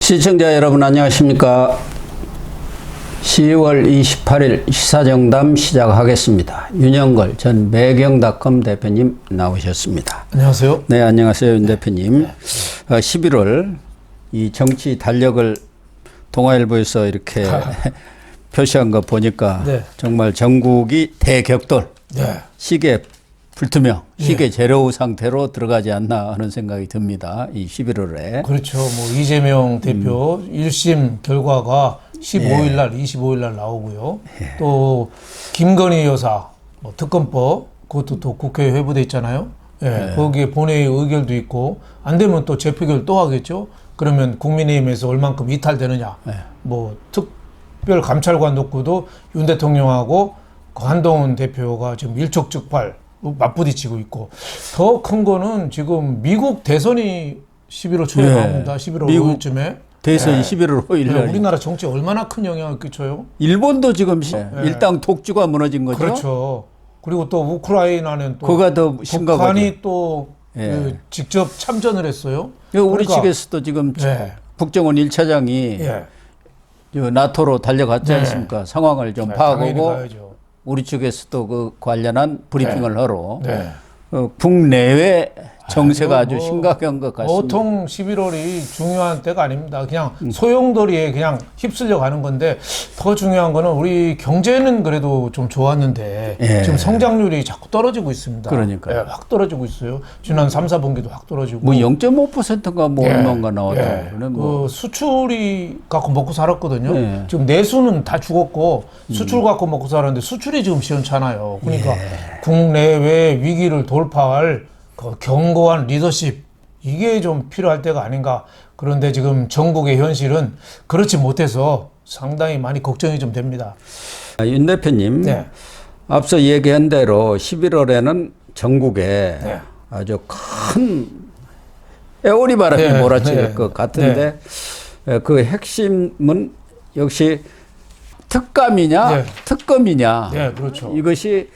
시청자 여러분 안녕하십니까. 10월 28일 시사정담 시작하겠습니다. 윤영걸 전 매경닷컴 대표님 나오셨습니다. 안녕하세요. 네, 안녕하세요. 윤 대표님. 11월 이 정치 달력을 동아일보에서 이렇게 표시한 거 보니까 정말 전국이 대격돌, 시계 불투명, 시계 제로 상태로 들어가지 않나 하는 생각이 듭니다. 이 11월에. 그렇죠. 뭐 이재명 대표 1심 결과가 15일 날, 25일 날 나오고요. 또 김건희 여사 뭐 특검법 그것도 또 국회에 회부돼 있잖아요. 거기에 본회의 의결도 있고 안 되면 또 재표결 또 하겠죠. 그러면 국민의힘에서 얼만큼 이탈되느냐. 뭐 특별 감찰관 놓고도 윤 대통령하고 한동훈 대표가 지금 일촉즉발 맞부딪히고 있고, 더 큰 거는 지금 미국 대선이 11월 초에 나옵니다. 11월 5일쯤에. 대선이 11월 5일 날. 우리나라 정치에 얼마나 큰 영향을 끼쳐요? 일본도 지금 일당 독주가 무너진 거죠. 그렇죠. 그리고 또 우크라이나는 또 그가 더 심각하죠. 북한이 또 직접 참전을 했어요. 우리 측에서도 지금 국정원 1차장이 나토로 달려갔지 않습니까? 상황을 좀 파악하고 우리 측에서도 그 관련한 브리핑을 하러 국내외 정세가 아주 심각한 것 같습니다. 보통 11월이 중요한 때가 아닙니다. 그냥 소용돌이에 그냥 휩쓸려 가는 건데, 더 중요한 거는 우리 경제는 그래도 좀 좋았는데 지금 성장률이 자꾸 떨어지고 있습니다. 그러니까요. 확 떨어지고 있어요. 지난 3, 4분기도 확 떨어지고. 뭐 0.5%가 뭐 얼마인가 나왔다고. 그 수출이 갖고 먹고 살았거든요. 지금 내수는 다 죽었고 수출 갖고 먹고 살았는데 수출이 지금 시원찮아요. 그러니까 국내외 위기를 돌파할 그 견고한 리더십, 이게 좀 필요할 때가 아닌가. 그런데 지금 전국의 현실은 그렇지 못해서 상당히 많이 걱정이 좀 됩니다. 윤 대표님, 앞서 얘기한 대로 11월에는 전국에 아주 큰 에오리 바람이 몰아칠 것 같은데 그 핵심은 역시 특감이냐 특검이냐, 그렇죠. 이것이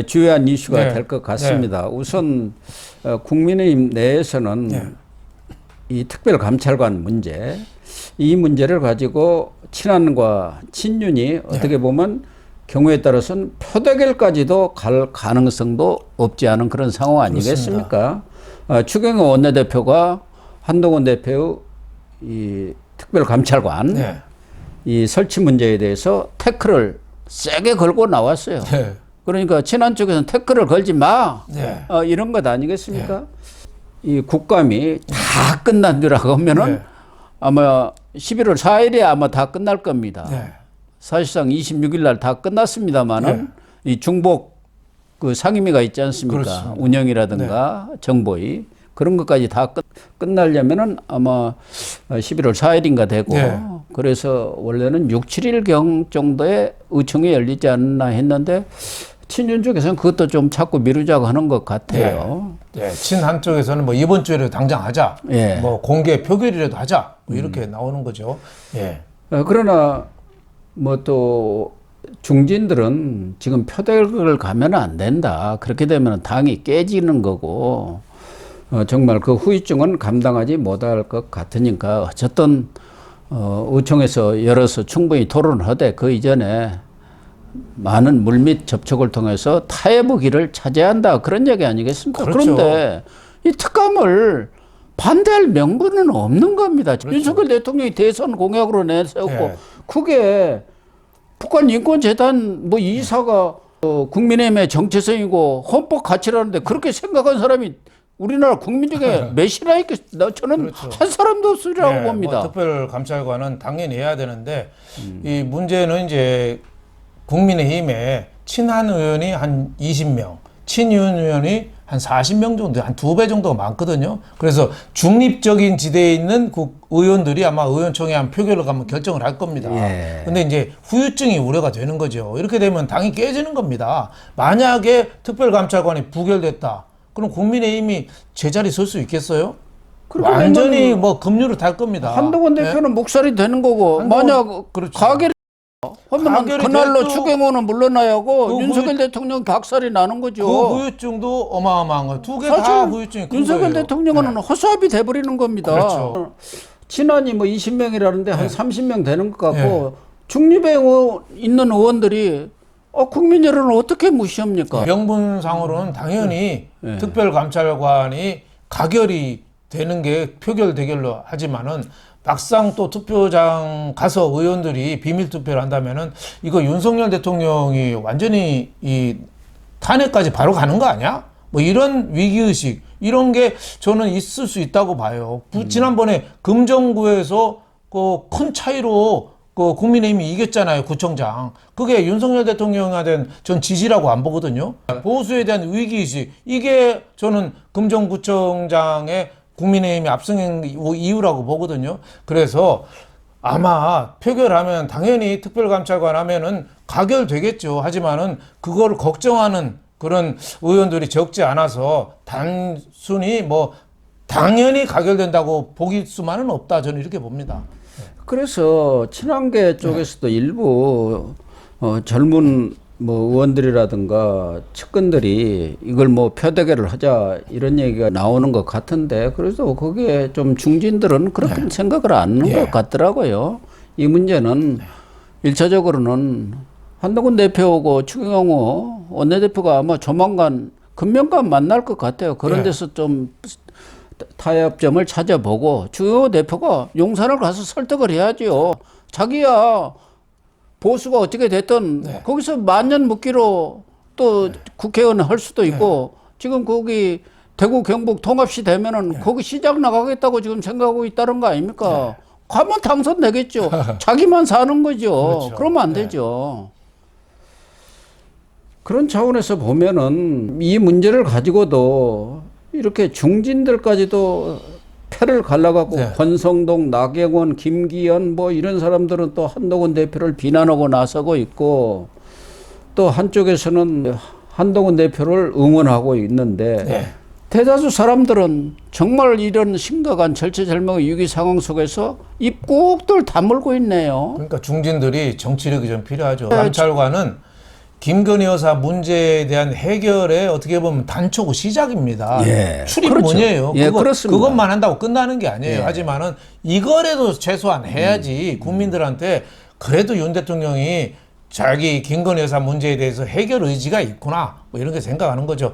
주요한 이슈가 될 것 같습니다. 우선 국민의힘 내에서는 이 특별감찰관 문제, 이 문제를 가지고 친한과 친윤이 어떻게 보면 경우에 따라서는 표대결까지도 갈 가능성도 없지 않은 그런 상황 아니겠습니까? 추경호 원내대표가 한동훈 대표의 이 특별감찰관 이 설치 문제에 대해서 태클을 세게 걸고 나왔어요. 그러니까 친한 쪽에서는 태클을 걸지 마. 이런 것 아니겠습니까? 이 국감이 다 끝난 뒤라고 하면은 아마 11월 4일에 아마 다 끝날 겁니다. 사실상 26일 날 다 끝났습니다만은 이 중복 그 상임위가 있지 않습니까? 그렇습니다. 운영이라든가 정보위 그런 것까지 다 끝나려면은 아마 11월 4일인가 되고 그래서 원래는 6, 7일경 정도의 의총이 열리지 않나 했는데 친윤 쪽에서는 그것도 좀 자꾸 미루자고 하는 것 같아요. 친한 쪽에서는 뭐 이번 주에라도 당장 하자, 뭐 공개 표결이라도 하자, 뭐 이렇게 나오는 거죠. 그러나 뭐 또 중진들은 지금 표대를 가면 안 된다. 그렇게 되면 당이 깨지는 거고 정말 그 후유증은 감당하지 못할 것 같으니까 어쨌든 의총에서 열어서 충분히 토론을 하되 그 이전에 많은 물밑 접촉을 통해서 타협의 길을 차지해야 한다, 그런 얘기 아니겠습니까? 그렇죠. 그런데 이 특감을 반대할 명분은 없는 겁니다. 윤석열 대통령이 대선 공약으로 내세웠고 그게 북한 인권재단 뭐 이사가 국민의힘의 정체성이고 헌법 가치라는데 그렇게 생각한 사람이 우리나라 국민 중에 몇이나 있겠습니까? 저는 한 사람도 없으리라고 봅니다. 뭐 특별감찰관은 당연히 해야 되는데 이 문제는 이제 국민의힘에 친한 의원이 한 20명, 친윤 의원이 한 40명 정도, 한 2배 정도가 많거든요. 그래서 중립적인 지대에 있는 의원들이 아마 의원총회 한 표결로 가면 결정을 할 겁니다. 근데 이제 후유증이 우려가 되는 거죠. 이렇게 되면 당이 깨지는 겁니다. 만약에 특별감찰관이 부결됐다, 그럼 국민의힘이 제자리 설 수 있겠어요? 완전히 뭐 급류를 탈 겁니다. 한동훈 대표는 묵살이 되는 거고, 만약 가결이 하면 그날로 추경호는 물러나야 하고 윤석열 대통령 각살이 나는 거죠. 그 후유증도 어마어마한 거. 두 개 다 후유증이 큰 윤석열 거예요. 대통령은 허수아비 돼버리는 겁니다. 그렇죠. 친한이 뭐 20명이라는데 한 30명 되는 것 같고 예. 중립에 있는 의원들이 국민 여론을 어떻게 무시합니까? 명분상으로는 당연히 특별감찰관이 가결이 되는 게 표결 대결로 하지만은 막상 또 투표장 가서 의원들이 비밀 투표를 한다면은 이거 윤석열 대통령이 완전히 이 탄핵까지 바로 가는 거 아니야? 뭐 이런 위기의식 이런 게 저는 있을 수 있다고 봐요. 지난번에 금정구에서 그 큰 차이로 그 국민의힘이 이겼잖아요, 구청장. 그게 윤석열 대통령에 대한 전 지지라고 안 보거든요. 보수에 대한 위기의식 이게 저는 금정구청장의 국민의힘이 압승한 이유라고 보거든요. 그래서 아마 표결하면 당연히 특별감찰관 하면은 가결되겠죠. 하지만은 그거를 걱정하는 그런 의원들이 적지 않아서 단순히 뭐 당연히 가결된다고 보길 수만은 없다. 저는 이렇게 봅니다. 그래서 친한계 쪽에서도 일부 젊은 뭐 의원들이라든가 측근들이 이걸 뭐 표대결을 하자 이런 얘기가 나오는 것 같은데 그래서 거기에 좀 중진들은 그렇게 생각을 안 하는 것 같더라고요. 이 문제는 일차적으로는 한동훈 대표하고 추경호 원내대표가 아마 조만간 금명간 만날 것 같아요. 그런 데서 좀 타협점을 찾아보고 추경호 대표가 용산을 가서 설득을 해야죠. 자기야 보수가 어떻게 됐든 거기서 만년 묵기로 또 국회의원 할 수도 있고 지금 거기 대구 경북 통합시 되면은 거기 시장 나가겠다고 지금 생각하고 있다는 거 아닙니까? 가면 당선되겠죠. 자기만 사는 거죠. 그렇죠. 그러면 안 되죠. 그런 차원에서 보면은 이 문제를 가지고도 이렇게 중진들까지도 패를 갈라갖고 권성동, 나경원, 김기현 뭐 이런 사람들은 또 한동훈 대표를 비난하고 나서고 있고 또 한쪽에서는 한동훈 대표를 응원하고 있는데 대다수 사람들은 정말 이런 심각한 절체절명의 위기 상황 속에서 입 꼭들 다물고 있네요. 그러니까 중진들이 정치력이 좀 필요하죠. 감찰관은 김건희 여사 문제에 대한 해결에 어떻게 보면 단초고 시작입니다. 출입문이에요. 그것만 한다고 끝나는 게 아니에요. 하지만은 이거라도 최소한 해야지 국민들한테 그래도 윤 대통령이 자기 김건희 여사 문제에 대해서 해결 의지가 있구나 뭐 이런 게 생각하는 거죠.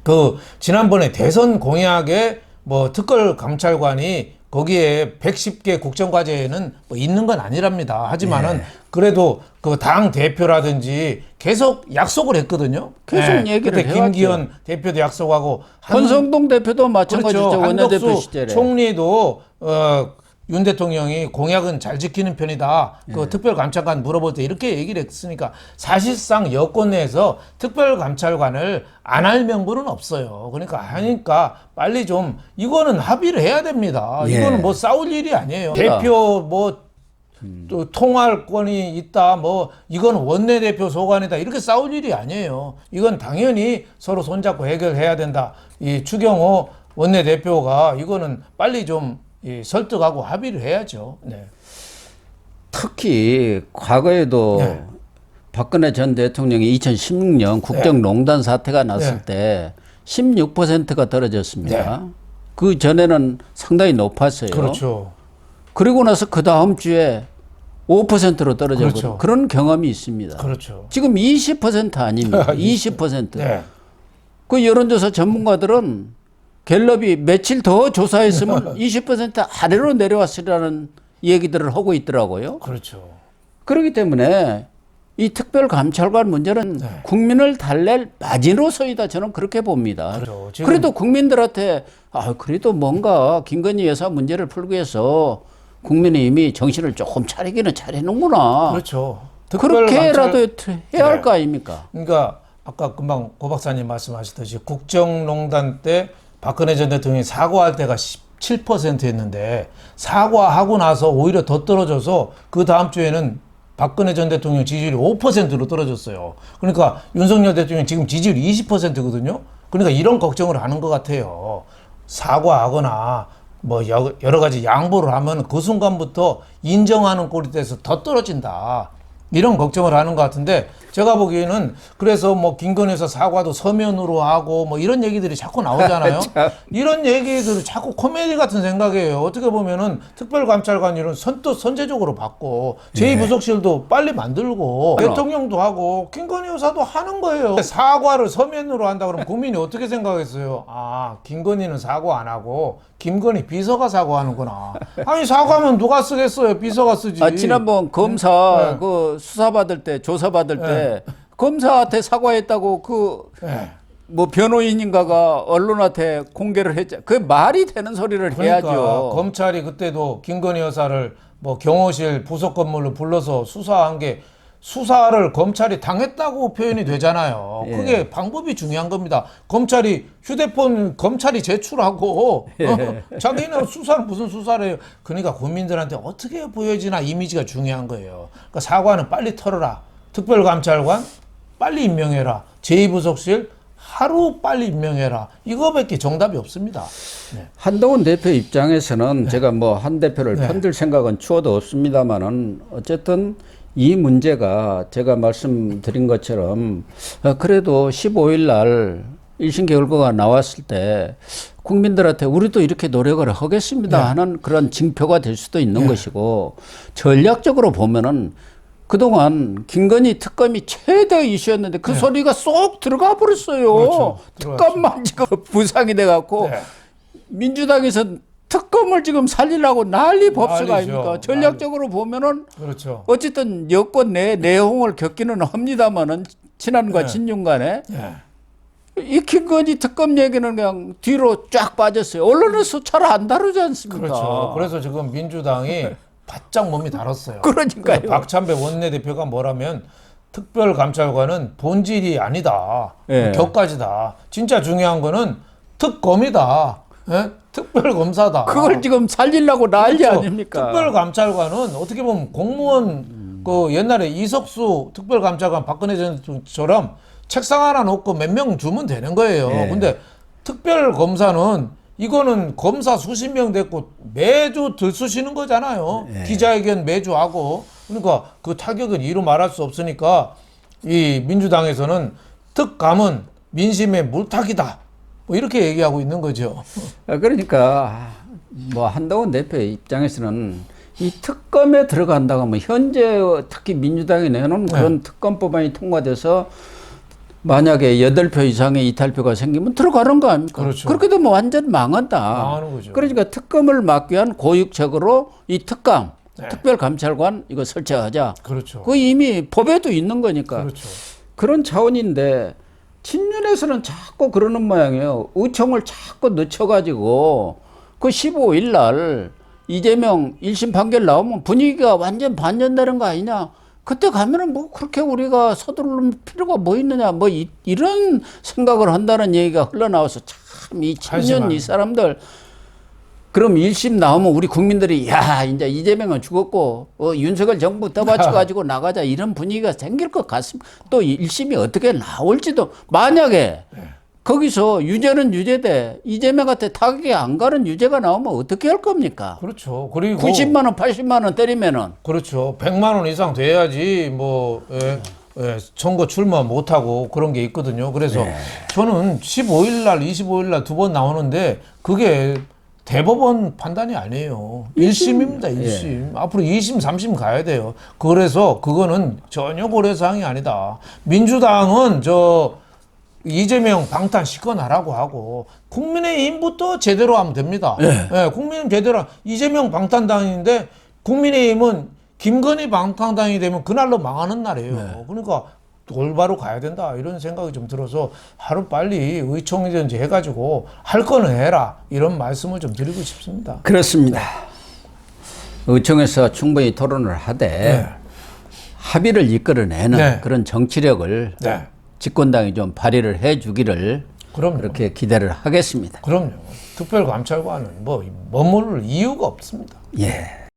그 지난번에 대선 공약에 뭐 특별 감찰관이 거기에 110개 국정과제에는 뭐 있는 건 아니랍니다. 하지만은 그래도 그 당 대표라든지 계속 약속을 했거든요. 계속 얘기를 그때 해왔죠. 김기현 대표도 약속하고 권성동 대표도 마찬가지죠. 그렇죠. 원내대표 한덕수 시절에. 총리도 윤 대통령이 공약은 잘 지키는 편이다. 그 특별감찰관 물어볼 때 이렇게 얘기를 했으니까 사실상 여권 내에서 특별감찰관을 안 할 명분은 없어요. 그러니까 하니까 빨리 좀 이거는 합의를 해야 됩니다. 이거는 뭐 싸울 일이 아니에요. 대표 뭐 또 통할권이 있다. 뭐 이건 원내대표 소관이다. 이렇게 싸울 일이 아니에요. 이건 당연히 서로 손잡고 해결해야 된다. 이 추경호 원내대표가 이거는 빨리 좀 설득하고 합의를 해야죠. 특히 과거에도 박근혜 전 대통령이 2016년 국정농단 사태가 났을 때 16%가 떨어졌습니다. 그 전에는 상당히 높았어요. 그렇죠. 그리고 나서 그 다음 주에 5%로 떨어졌거든요. 그렇죠. 그런 경험이 있습니다. 그렇죠. 지금 20% 아닙니까? 20%. 그 여론조사 전문가들은 갤럽이 며칠 더 조사했으면 20% 아래로 내려왔으라는 얘기들을 하고 있더라고요. 그렇죠. 그렇기 때문에 이 특별감찰관 문제는 국민을 달랠 마지노선이다. 저는 그렇게 봅니다. 그렇죠. 그래도 국민들한테 그래도 뭔가 김건희 여사 문제를 풀기 위해서 국민의힘이 정신을 조금 차리기는 차리는구나. 그렇죠. 그렇게라도 해야 할 거 아닙니까? 그러니까 아까 금방 고 박사님 말씀하셨듯이 국정농단 때 박근혜 전 대통령이 사과할 때가 17%였는데 사과하고 나서 오히려 더 떨어져서 그 다음 주에는 박근혜 전 대통령 지지율이 5%로 떨어졌어요. 그러니까 윤석열 대통령 지금 지지율이 20%거든요. 그러니까 이런 걱정을 하는 것 같아요. 사과하거나 뭐 여러 가지 양보를 하면 그 순간부터 인정하는 꼴이 돼서 더 떨어진다. 이런 걱정을 하는 것 같은데 제가 보기에는 그래서 뭐 김건희에서 사과도 서면으로 하고 뭐 이런 얘기들이 자꾸 나오잖아요. 이런 얘기들을 자꾸 코미디 같은 생각이에요. 어떻게 보면은 특별감찰관 이런 선뜻 선제적으로 받고 제2부속실도 빨리 만들고 대통령도 하고 김건희 여사도 하는 거예요. 사과를 서면으로 한다 그러면 국민이 어떻게 생각했어요? 아, 김건희는 사과 안 하고 김건희 비서가 사과하는구나. 아니 사과하면 누가 쓰겠어요? 비서가 쓰지. 지난번 검사 네. 그 수사 받을 때 조사 받을 때 검사한테 사과했다고 그 뭐 변호인인가가 언론한테 공개를 했죠. 그 말이 되는 소리를 그러니까 해야죠. 검찰이 그때도 김건희 여사를 뭐 경호실 부속 건물로 불러서 수사한 게 수사를 검찰이 당했다고 표현이 되잖아요. 그게 방법이 중요한 겁니다. 검찰이 휴대폰 검찰이 제출하고 자기는 수사를 무슨 수사를 해요. 그러니까 국민들한테 어떻게 보여지나 이미지가 중요한 거예요. 그러니까 사과는 빨리 털어라. 특별감찰관 빨리 임명해라. 제2부속실 하루 빨리 임명해라. 이거밖에 정답이 없습니다. 네. 한동훈 대표 입장에서는 제가 뭐 한 대표를 편들 생각은 추워도 없습니다만은 어쨌든 이 문제가 제가 말씀드린 것처럼 그래도 15일 날 1심 결과가 나왔을 때 국민들한테 우리도 이렇게 노력을 하겠습니다 하는 그런 징표가 될 수도 있는 것이고 전략적으로 보면은 그동안 김건희 특검이 최대 이슈였는데 그 소리가 쏙 들어가 버렸어요. 그렇죠. 특검만 지금 부상이 돼갖고 민주당에서 특검을 지금 살리려고 난리 법석 아닙니까? 전략적으로 보면은 그렇죠. 어쨌든 여권 내 내용을 겪기는 합니다만은 친한과 친윤 간에 이 김건희 특검 얘기는 그냥 뒤로 쫙 빠졌어요. 언론에서 잘 안 다루지 않습니까? 그렇죠. 그래서 지금 민주당이 바짝 몸이 달았어요. 그러니까요. 박찬배 원내대표가 뭐라면 특별감찰관은 본질이 아니다. 예. 격가지다. 진짜 중요한 거는 특검이다. 예? 특별검사다. 그걸 지금 살리려고 난리 그렇죠. 아닙니까? 특별감찰관은 어떻게 보면 공무원 그 옛날에 이석수 특별감찰관 박근혜 전처럼 책상 하나 놓고 몇 명 주면 되는 거예요. 근데 특별검사는 이거는 검사 수십 명 됐고 매주 들쑤시는 거잖아요. 기자회견 매주 하고. 그러니까 그 타격은 이루 말할 수 없으니까 이 민주당에서는 특감은 민심의 물타기다. 뭐 이렇게 얘기하고 있는 거죠. 그러니까 뭐 한동훈 대표 입장에서는 이 특검에 들어간다고 하면 현재 특히 민주당이 내놓은 그런 특검법안이 통과돼서 만약에 8표 이상의 이탈표가 생기면 들어가는 거 아닙니까? 그렇죠. 그렇게 되면 완전 망한다. 망하는 거죠. 그러니까 특검을 막기 위한 고육책으로 이 특감, 특별감찰관 이거 설치하자. 그렇죠. 그 이미 법에도 있는 거니까. 그렇죠. 그런 차원인데 친윤에서는 자꾸 그러는 모양이에요. 의총을 자꾸 늦춰가지고 그 15일 날 이재명 1심 판결 나오면 분위기가 완전 반전되는 거 아니냐. 그때 가면은 뭐 그렇게 우리가 서두를 필요가 뭐 있느냐. 뭐 이런 생각을 한다는 얘기가 흘러나와서 참 이 친윤 이 사람들 그럼 1심 나오면 우리 국민들이 야 이제 이재명은 죽었고 윤석열 정부 떠받쳐가지고 나가자 이런 분위기가 생길 것 같습니다. 또 1심이 어떻게 나올지도 만약에 거기서 유죄는 유죄대 이재명한테 타격이 안 가는 유죄가 나오면 어떻게 할 겁니까? 그렇죠. 그리고 90만 원 80만 원 때리면은 그렇죠. 100만 원 이상 돼야지 뭐 선거 출마 못하고 그런 게 있거든요. 그래서 저는 15일 날 25일 날 두 번 나오는데 그게 대법원 판단이 아니에요. 1심입니다. 1심. 앞으로 2심, 3심 가야 돼요. 그래서 그거는 전혀 고려사항이 아니다. 민주당은 이재명 방탄 시켜나라고 하고 국민의힘부터 제대로 하면 됩니다. 국민의힘 제대로 이재명 방탄당인데 국민의힘은 김건희 방탄당이 되면 그날로 망하는 날이에요. 그러니까 올바로 가야 된다 이런 생각이 좀 들어서 하루 빨리 의총이든지 해가지고 할 거는 해라 이런 말씀을 좀 드리고 싶습니다. 그렇습니다. 의총에서 충분히 토론을 하되 합의를 이끌어내는 그런 정치력을 집권당이 좀 발휘를 해주기를 그럼요. 그렇게 기대를 하겠습니다. 그럼요. 특별감찰관은 뭐 머무를 이유가 없습니다. 예.